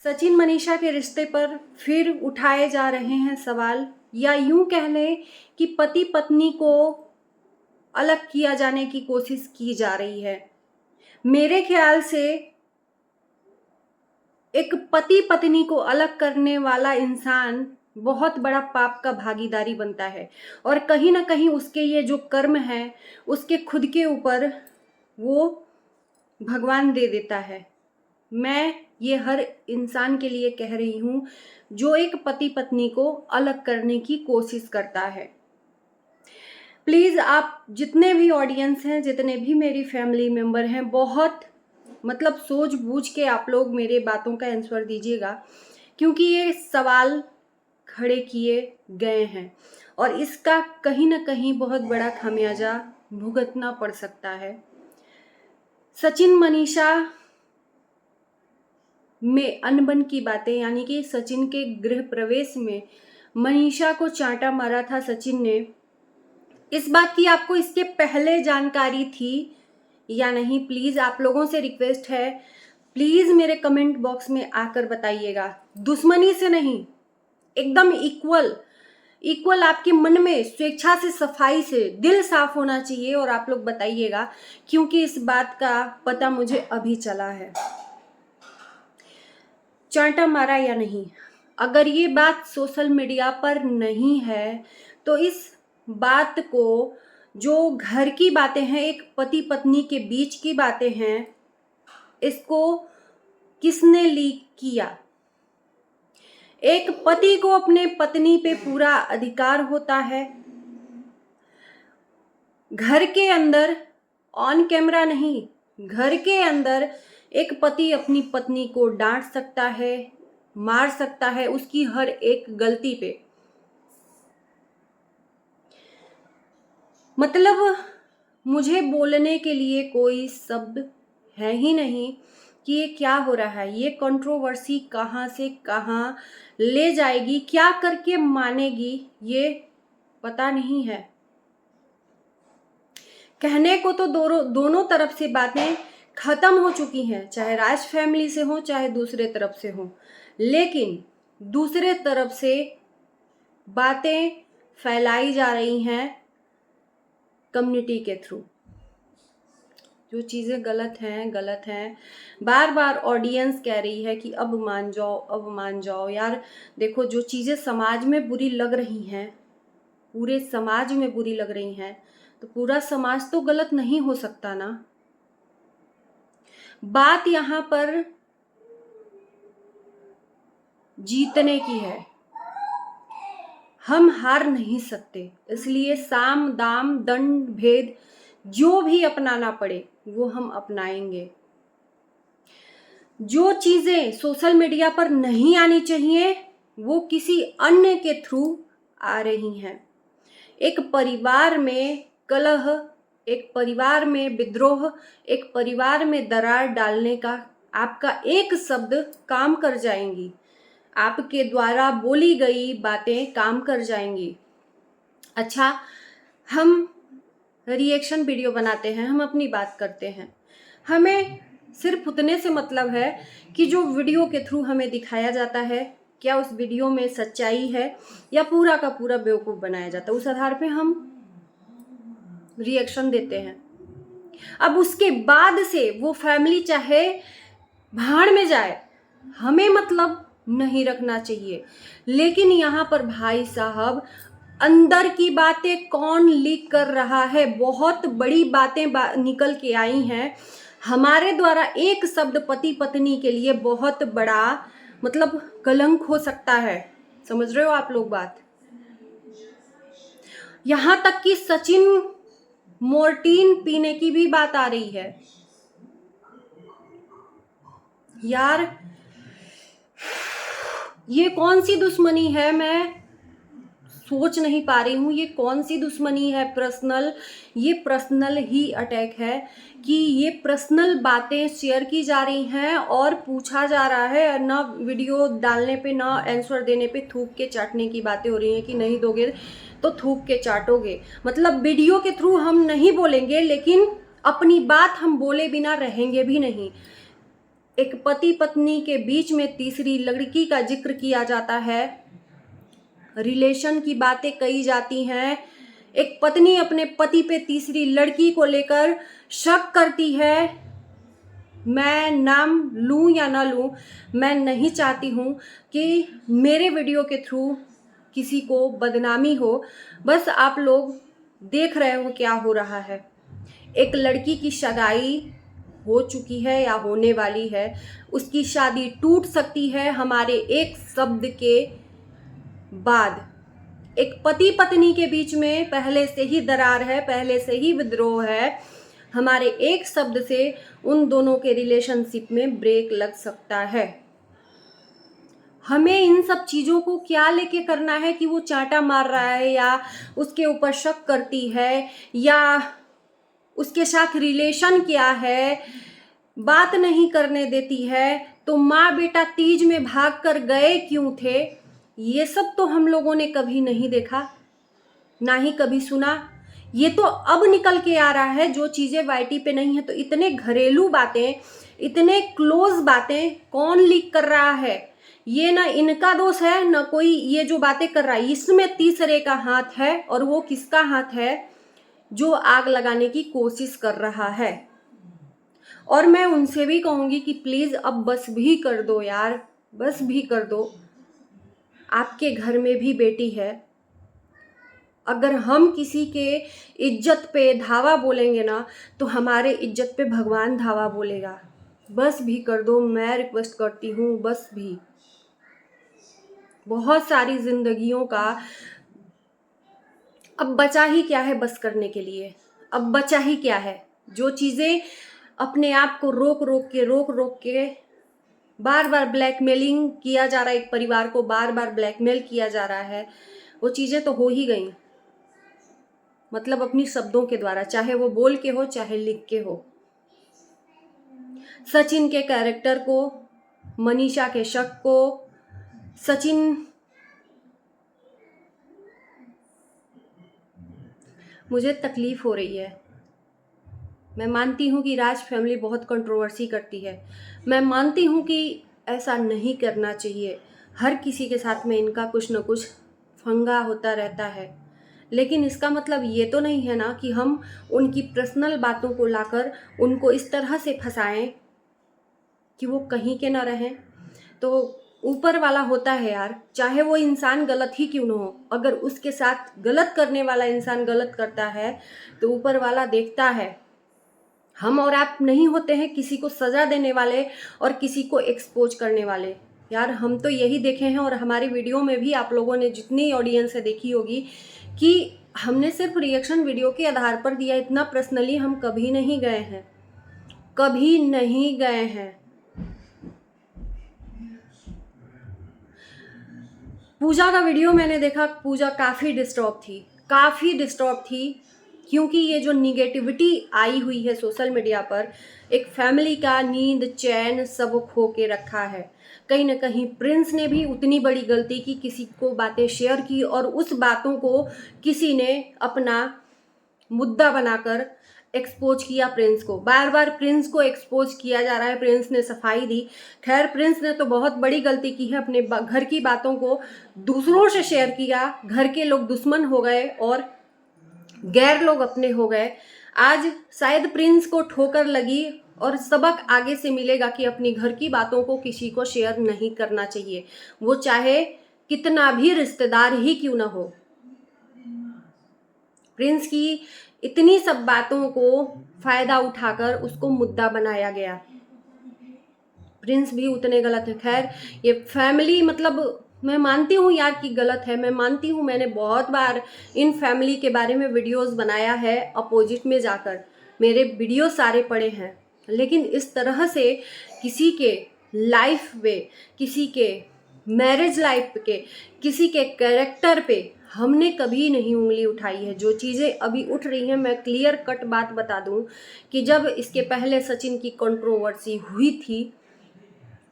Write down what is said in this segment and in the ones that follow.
सचिन मनीषा के रिश्ते पर फिर उठाए जा रहे हैं सवाल, या यूं कह लें कि पति पत्नी को अलग किया जाने की कोशिश की जा रही है। मेरे ख्याल से एक पति पत्नी को अलग करने वाला इंसान बहुत बड़ा पाप का भागीदारी बनता है, और कहीं ना कहीं उसके ये जो कर्म है उसके खुद के ऊपर वो भगवान दे देता है। मैं ये हर इंसान के लिए कह रही हूँ जो एक पति पत्नी को अलग करने की कोशिश करता है। प्लीज़ आप जितने भी ऑडियंस हैं, जितने भी मेरी फैमिली मेम्बर हैं, बहुत मतलब सोच बूझ के आप लोग मेरे बातों का आंसर दीजिएगा, क्योंकि ये सवाल खड़े किए गए हैं और इसका कहीं ना कहीं बहुत बड़ा खामियाजा भुगतना पड़ सकता है। सचिन मनीषा में अनबन की बातें, यानी कि सचिन के गृह प्रवेश में मनीषा को चांटा मारा था सचिन ने, इस बात की आपको इसके पहले जानकारी थी या नहीं? प्लीज़ आप लोगों से रिक्वेस्ट है, प्लीज़ मेरे कमेंट बॉक्स में आकर बताइएगा। दुश्मनी से नहीं, एकदम इक्वल आपके मन में स्वेच्छा से, सफाई से, दिल साफ होना चाहिए और आप लोग बताइएगा, क्योंकि इस बात का पता मुझे अभी चला है। चांटा मारा या नहीं, अगर ये बात सोशल मीडिया पर नहीं है तो इस बात को, जो घर की बातें हैं, एक पति पत्नी के बीच की बातें हैं, इसको किसने लीक किया? एक पति को अपने पत्नी पे पूरा अधिकार होता है। घर के अंदर, ऑन कैमरा नहीं, घर के अंदर एक पति अपनी पत्नी को डांट सकता है, मार सकता है उसकी हर एक गलती पे। मतलब मुझे बोलने के लिए कोई शब्द है ही नहीं कि ये क्या हो रहा है, ये कंट्रोवर्सी कहाँ से कहाँ ले जाएगी, क्या करके मानेगी, ये पता नहीं है। कहने को तो दोनों तरफ से बातें खत्म हो चुकी हैं, चाहे राज फैमिली से हो चाहे दूसरे तरफ से हो, लेकिन दूसरे तरफ से बातें फैलाई जा रही हैं कम्युनिटी के थ्रू। जो चीज़ें गलत हैं, बार बार ऑडियंस कह रही है कि अब मान जाओ, अब मान जाओ। यार देखो, जो चीज़ें समाज में बुरी लग रही हैं, पूरे समाज में बुरी लग रही हैं, तो पूरा समाज तो गलत नहीं हो सकता ना। बात यहाँ पर जीतने की है, हम हार नहीं सकते, इसलिए साम दाम दंड भेद जो भी अपनाना पड़े वो हम अपनाएंगे। जो चीजें सोशल मीडिया पर नहीं आनी चाहिए वो किसी अन्य के थ्रू आ रही हैं। एक परिवार में कलह, एक परिवार में विद्रोह, एक परिवार में दरार डालने का आपका एक शब्द काम कर जाएंगी, आपके द्वारा बोली गई बातें काम कर जाएंगी। अच्छा, हम रिएक्शन वीडियो बनाते हैं, हम अपनी बात करते हैं, हमें सिर्फ उतने से मतलब है कि जो वीडियो के थ्रू हमें दिखाया जाता है, क्या उस वीडियो में सच्चाई है या पूरा का पूरा बेवकूफ़ बनाया जाता है, उस आधार पे हम रिएक्शन देते हैं। अब उसके बाद से वो फैमिली चाहे भाड़ में जाए, हमें मतलब नहीं रखना चाहिए। लेकिन यहाँ पर भाई साहब, अंदर की बातें कौन लीक कर रहा है, बहुत बड़ी बातें निकल के आई हैं। हमारे द्वारा एक शब्द पति पत्नी के लिए बहुत बड़ा मतलब कलंक हो सकता है। समझ रहे हो आप लोग बात? यहाँ तक कि सचिन मोर्टीन पीने की भी बात आ रही है। यार ये कौन सी दुश्मनी है, मैं सोच नहीं पा रही हूँ। ये कौन सी दुश्मनी है? पर्सनल, ये पर्सनल ही अटैक है कि ये पर्सनल बातें शेयर की जा रही हैं और पूछा जा रहा है, ना वीडियो डालने पे ना आंसर देने पे थूक के चाटने की बातें हो रही हैं कि नहीं दोगे तो थूक के चाटोगे। मतलब वीडियो के थ्रू हम नहीं बोलेंगे, लेकिन अपनी बात हम बोले बिना रहेंगे भी नहीं। एक पति पत्नी के बीच में तीसरी लड़की का जिक्र किया जाता है, रिलेशन की बातें कही जाती हैं, एक पत्नी अपने पति पे तीसरी लड़की को लेकर शक करती है। मैं नाम लूं या ना लूं, मैं नहीं चाहती हूं कि मेरे वीडियो के थ्रू किसी को बदनामी हो, बस आप लोग देख रहे हो क्या हो रहा है। एक लड़की की सगाई हो चुकी है या होने वाली है, उसकी शादी टूट सकती है हमारे एक शब्द के बाद। एक पति पत्नी के बीच में पहले से ही दरार है, पहले से ही विद्रोह है, हमारे एक शब्द से उन दोनों के रिलेशनशिप में ब्रेक लग सकता है। हमें इन सब चीज़ों को क्या लेके करना है कि वो चांटा मार रहा है या उसके ऊपर शक करती है या उसके साथ रिलेशन क्या है, बात नहीं करने देती है, तो माँ बेटा तीज में भाग कर गए क्यों थे, ये सब तो हम लोगों ने कभी नहीं देखा, ना ही कभी सुना। ये तो अब निकल के आ रहा है, जो चीज़ें वाईटी पे नहीं है। तो इतने घरेलू बातें, इतने क्लोज बातें कौन लीक कर रहा है? ये ना इनका दोष है, ना कोई ये जो बातें कर रहा है, इसमें तीसरे का हाथ है। और वो किसका हाथ है? जो आग लगाने की कोशिश कर रहा है। और मैं उनसे भी कहूँगी कि प्लीज़ अब बस भी कर दो यार, बस भी कर दो। आपके घर में भी बेटी है, अगर हम किसी के इज्जत पे धावा बोलेंगे ना, तो हमारे इज्जत पे भगवान धावा बोलेगा। बस भी कर दो, मैं रिक्वेस्ट करती हूँ, बस भी। बहुत सारी जिंदगियों का अब बचा ही क्या है बस करने के लिए? अब बचा ही क्या है? जो चीज़ें अपने आप को रोक रोक के बार बार ब्लैकमेलिंग किया जा रहा है, एक परिवार को बार बार ब्लैकमेल किया जा रहा है, वो चीज़ें तो हो ही गई। मतलब अपनी शब्दों के द्वारा, चाहे वो बोल के हो चाहे लिख के हो। सचिन के कैरेक्टर को, मनीषा के शक को, सचिन, मुझे तकलीफ हो रही है। मैं मानती हूँ कि राज फैमिली बहुत कंट्रोवर्सी करती है, मैं मानती हूँ कि ऐसा नहीं करना चाहिए, हर किसी के साथ में इनका कुछ न कुछ फंगा होता रहता है, लेकिन इसका मतलब ये तो नहीं है ना कि हम उनकी पर्सनल बातों को लाकर उनको इस तरह से फंसाएं कि वो कहीं के ना रहें। तो ऊपर वाला होता है यार, चाहे वो इंसान गलत ही क्यों न हो, अगर उसके साथ गलत करने वाला इंसान गलत करता है तो ऊपर वाला देखता है। हम और आप नहीं होते हैं किसी को सज़ा देने वाले और किसी को एक्सपोज करने वाले। यार हम तो यही देखे हैं, और हमारी वीडियो में भी आप लोगों ने जितनी ऑडियंस है देखी होगी कि हमने सिर्फ रिएक्शन वीडियो के आधार पर दिया, इतना पर्सनली हम कभी नहीं गए हैं, कभी नहीं गए हैं। पूजा का वीडियो मैंने देखा, पूजा काफ़ी डिस्टर्ब थी, क्योंकि ये जो निगेटिविटी आई हुई है सोशल मीडिया पर, एक फैमिली का नींद चैन सब खो के रखा है। कहीं ना कहीं प्रिंस ने भी उतनी बड़ी गलती की, किसी को बातें शेयर की और उस बातों को किसी ने अपना मुद्दा बनाकर एक्सपोज किया प्रिंस को। बार बार प्रिंस को एक्सपोज किया जा रहा है, प्रिंस ने सफाई दी। खैर प्रिंस ने तो बहुत बड़ी गलती की है, अपने घर की बातों को दूसरों से शेयर किया, घर के लोग दुश्मन हो गए और गैर लोग अपने हो गए। आज शायद प्रिंस को ठोकर लगी और सबक आगे से मिलेगा कि अपनी घर की बातों को किसी को शेयर नहीं करना चाहिए, वो चाहे कितना भी रिश्तेदार ही क्यों ना हो। प्रिंस की इतनी सब बातों को फायदा उठाकर उसको मुद्दा बनाया गया। प्रिंस भी उतने गलत है। खैर ये फैमिली, मतलब मैं मानती हूँ यार कि गलत है, मैं मानती हूँ, मैंने बहुत बार इन फैमिली के बारे में वीडियोस बनाया है अपोजिट में जाकर, मेरे वीडियो सारे पड़े हैं, लेकिन इस तरह से किसी के लाइफ पे, किसी के मैरिज लाइफ पे, किसी के कैरेक्टर पे हमने कभी नहीं उंगली उठाई है। जो चीज़ें अभी उठ रही हैं, मैं क्लियर कट बात बता दूं कि जब इसके पहले सचिन की कंट्रोवर्सी हुई थी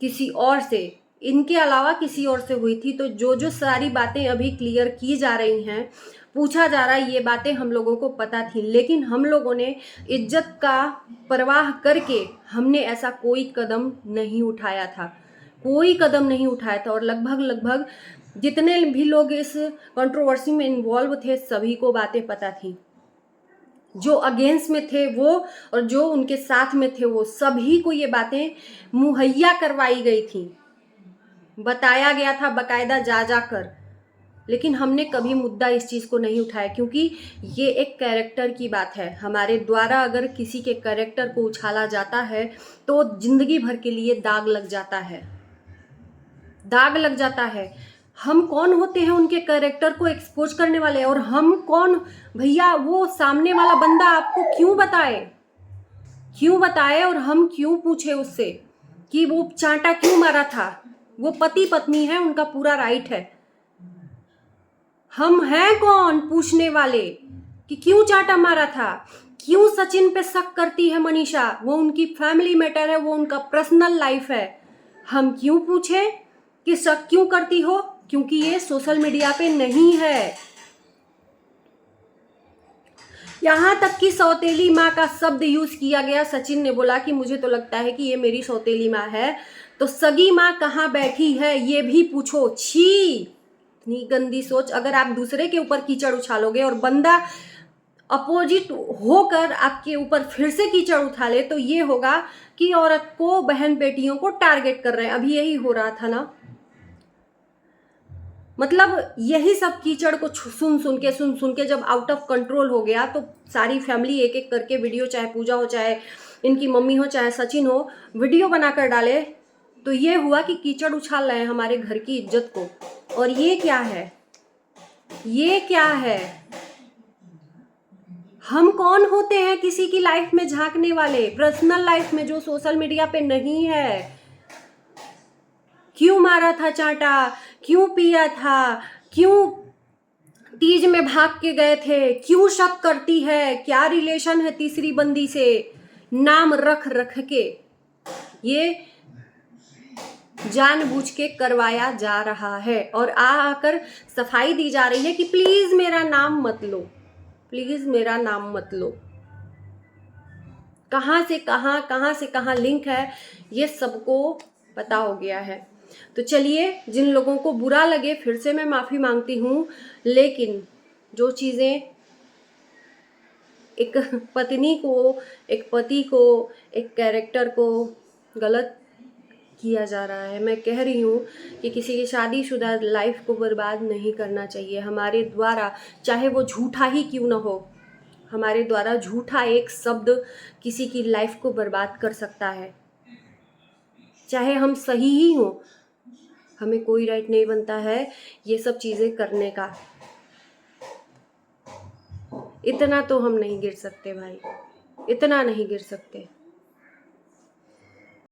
किसी और से, इनके अलावा किसी और से हुई थी। तो जो जो सारी बातें अभी क्लियर की जा रही हैं, पूछा जा रहा है, ये बातें हम लोगों को पता थी, लेकिन हम लोगों ने इज्जत का परवाह करके हमने ऐसा कोई कदम नहीं उठाया था, कोई कदम नहीं उठाया था। और लगभग जितने भी लोग इस कंट्रोवर्सी में इन्वॉल्व थे सभी को बातें पता थी। जो अगेंस्ट में थे वो और जो उनके साथ में थे वो सभी को ये बातें मुहैया करवाई गई थी, बताया गया था बकायदा जा कर। लेकिन हमने कभी मुद्दा इस चीज़ को नहीं उठाया, क्योंकि ये एक कैरेक्टर की बात है। हमारे द्वारा अगर किसी के कैरेक्टर को उछाला जाता है तो जिंदगी भर के लिए दाग लग जाता है, दाग लग जाता है। हम कौन होते हैं उनके कैरेक्टर को एक्सपोज करने वाले? और हम कौन भैया, वो सामने वाला बंदा आपको क्यों बताए और हम क्यों पूछे उससे कि वो चांटा क्यों मारा था? वो पति पत्नी है, उनका पूरा राइट है। हम हैं कौन पूछने वाले कि क्यों चांटा मारा था? क्यों सचिन पे शक करती है मनीषा? वो उनकी फैमिली मैटर है, वो उनका पर्सनल लाइफ है। हम क्यों पूछे कि शक क्यों करती हो? क्योंकि ये सोशल मीडिया पे नहीं है। यहां तक कि सौतेली माँ का शब्द यूज किया गया। सचिन ने बोला कि मुझे तो लगता है कि ये मेरी सौतेली माँ है। तो सगी माँ कहाँ बैठी है ये भी पूछो। छी, इतनी गंदी सोच। अगर आप दूसरे के ऊपर कीचड़ उछालोगे और बंदा अपोजिट होकर आपके ऊपर फिर से कीचड़ उठा ले तो ये होगा कि औरत को, बहन बेटियों को टारगेट कर रहे हैं। अभी यही हो रहा था ना, मतलब यही सब कीचड़ को सुन सुन के जब आउट ऑफ कंट्रोल हो गया तो सारी फैमिली एक एक करके वीडियो, चाहे पूजा हो, चाहे इनकी मम्मी हो, चाहे सचिन हो, वीडियो बनाकर डाले। तो ये हुआ कि कीचड़ उछाल रहे हैं हमारे घर की इज्जत को। और ये क्या है? ये क्या है? हम कौन होते हैं किसी की लाइफ में झांकने वाले, पर्सनल लाइफ में, जो सोशल मीडिया पे नहीं है? क्यों मारा था चांटा? क्यों पिया था? क्यों तीज में भाग के गए थे? क्यों शक करती है? क्या रिलेशन है तीसरी बंदी से? नाम रख के ये जानबूझ के करवाया जा रहा है। और आकर सफाई दी जा रही है कि प्लीज मेरा नाम मत लो, प्लीज मेरा नाम मत लो। कहाँ से कहाँ लिंक है ये सबको पता हो गया है। तो चलिए, जिन लोगों को बुरा लगे फिर से मैं माफ़ी मांगती हूँ, लेकिन जो चीज़ें एक पत्नी को, एक पति को, एक कैरेक्टर को गलत किया जा रहा है, मैं कह रही हूँ कि किसी की शादीशुदा लाइफ को बर्बाद नहीं करना चाहिए हमारे द्वारा, चाहे वो झूठा ही क्यों ना हो। हमारे द्वारा झूठा एक शब्द किसी की लाइफ को बर्बाद कर सकता है। चाहे हम सही ही हों, हमें कोई राइट नहीं बनता है ये सब चीज़ें करने का। इतना तो हम नहीं गिर सकते भाई, इतना नहीं गिर सकते।